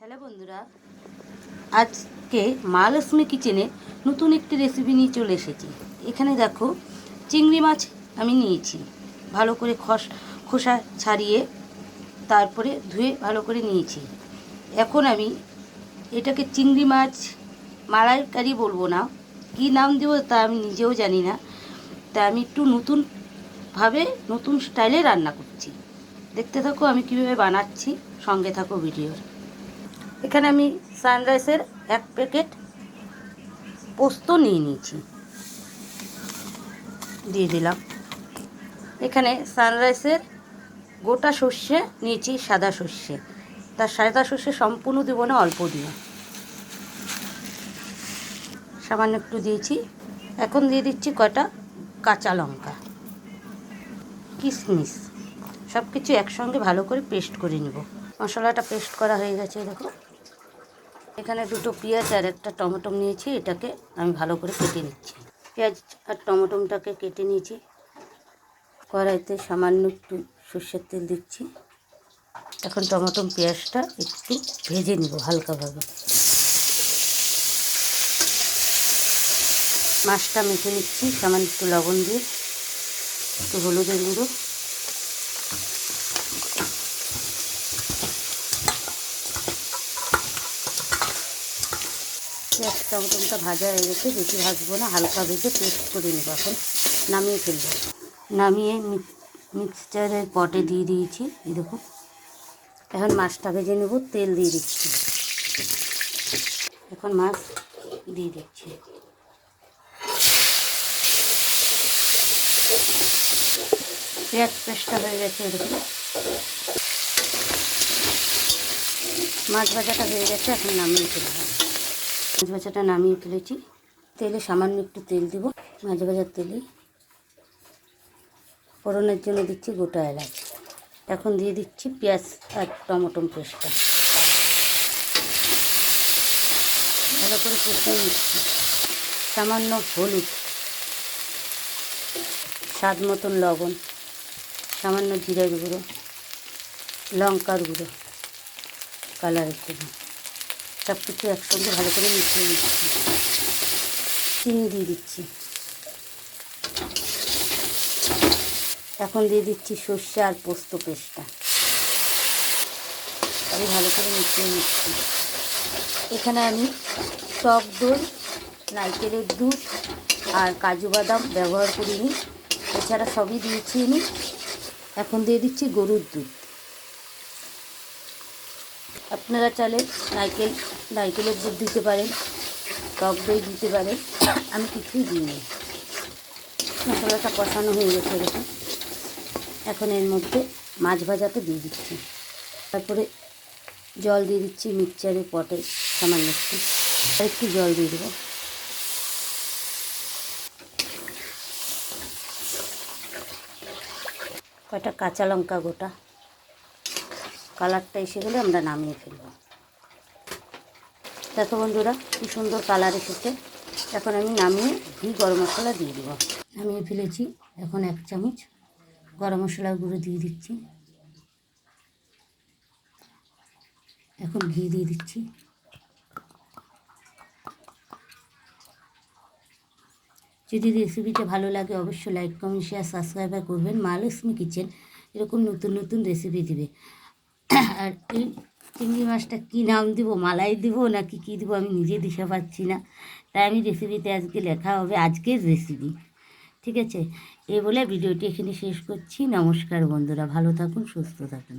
Hello বন্ধুরা, আজকে মা লক্ষ্মী কিচেনে নতুন একটি রেসিপি নিয়ে চলে এসেছি। এখানে দেখো, চিংড়ি মাছ আমি নিয়েছি, ভালো করে খোসা ছাড়িয়ে তারপরে ধুয়ে ভালো করে নিয়েছি। এখন আমি এটাকে চিংড়ি মাছ মালাইকারি বলবো না, কী নাম দেবো তা আমি নিজেও জানি না। তা আমি একটু নতুনভাবে নতুন স্টাইলে রান্না করছি। দেখতে থাকো আমি কীভাবে বানাচ্ছি, সঙ্গে থাকো ভিডিওর। এখানে আমি সানরাইসের 1 প্যাকেট পোস্ত নিয়ে নিয়েছি, দিয়ে দিলাম। এখানে সানরাইসের গোটা সর্ষে নিয়েছি, সাদা সর্ষে। তার সাদা সর্ষে সম্পূর্ণ দেবো না, অল্প দিব, সামান্য একটু দিয়েছি। এখন দিয়ে দিচ্ছি কয়টা কাঁচা লঙ্কা, কিশমিশ, সব কিছু একসঙ্গে ভালো করে পেস্ট করে নেব। মশলাটা পেস্ট করা হয়ে গেছে, দেখো। এখানে 2টো পেঁয়াজ আর একটা টমেটো নিয়েছি, এটাকে আমি ভালো করে কেটে নিচ্ছি। পেঁয়াজ আর টমেটোটাকে কেটে নিয়েছি। কড়াইতে সামান্য একটু সর্ষের তেল দিচ্ছি। এখন টমেটো পেঁয়াজটা একটু ভেজে নেব হালকাভাবে। মাছটা মেখে নিচ্ছি সামান্য একটু লবণ দিয়ে, একটু হলুদের গুঁড়ো, পেঁয়াজ টমেটোটা ভাজা হয়ে গেছে, বেশি ভাজবো না, হালকা ভেজে পেস্ট করে নেব। এখন নামিয়ে ফেলবো। নামিয়ে মিক্সচারের পটে দিয়ে দিয়েছি, এই দেখো। এখন মাছটা ভেজে নেব, তেল দিয়ে দিচ্ছি। এখন মাছ দিয়ে দিচ্ছি। পেঁয়াজ পেস্টটা হয়ে গেছে, এরকম মাছ ভাজাটা হয়ে গেছে। এখন নামিয়ে ফেলবো। মাছ ভাজাটা নামিয়ে ফেলেছি। তেলে সামান্য একটু তেল দিব, মাছ ভাজার তেলে। ফোড়নের জন্য দিচ্ছি গোটা এলাচ। এখন দিয়ে দিচ্ছি পেঁয়াজ আর টমেটো পেস্টটা, ভালো করে কষিয়ে নিচ্ছি। সামান্য হলুদ, স্বাদ মতন লবণ, সামান্য জিরার গুঁড়ো, লঙ্কার গুঁড়ো কালারের জন্য, সব কিছু একসঙ্গে ভালো করে মিশিয়ে নিচ্ছি। চিনি দিয়ে দিচ্ছি। এখন দিয়ে দিচ্ছি সর্ষে আর পোস্ত পেস্টটা, আমি ভালো করে মিশিয়ে নিচ্ছি। এখানে আমি টক দই, নারকেলের দুধ আর কাজু বাদাম ব্যবহার করিনি, এছাড়া সবই দিয়েছি আমি। এখন দিয়ে দিচ্ছি গরুর দুধ। আপনারা চাইলে নারকেলের দুধ দিতে পারেন, টক দই দিতে পারেন, আমি কিছুই দিইনি। মশলাটা কষানো হয়ে গেছে এরকম। এখন এর মধ্যে মাছ ভাজাতে দিয়ে দিচ্ছি। তারপরে জল দিয়ে দিচ্ছি মিক্সচারের পটে, সামান্য একটু জল দিয়ে দেবো। কয়টা কাঁচা লঙ্কা গোটা, কালারটা এসে গেলে আমরা নামিয়ে ফেলব। দেখো বন্ধুরা, কি সুন্দর কালার এসেছে। এখন আমি নামিয়ে ঘি গরম মশলা দিয়ে দেবো। নামিয়ে ফেলেছি। এখন 1 চামচ গরম মশলার গুঁড়ো দিয়ে দিচ্ছি। এখন ঘি দিয়ে দিচ্ছি। যদি রেসিপিটা ভালো লাগে অবশ্যই লাইক কমেন্ট শেয়ার সাবস্ক্রাইব করবেন। মা লক্ষ্মী কিচেন এরকম নতুন নতুন রেসিপি দেবে। আর এই চিংড়ি মাছটা কী নাম দিব, মালাই দিব নাকি কী দিব আমি নিজে দিশে পাচ্ছি না। তাই আমি রেসিপিতে আজকে লেখা হবে আজকের রেসিপি, ঠিক আছে। এই বলে ভিডিওটি এখানে শেষ করছি। নমস্কার বন্ধুরা, ভালো থাকুন, সুস্থ থাকুন।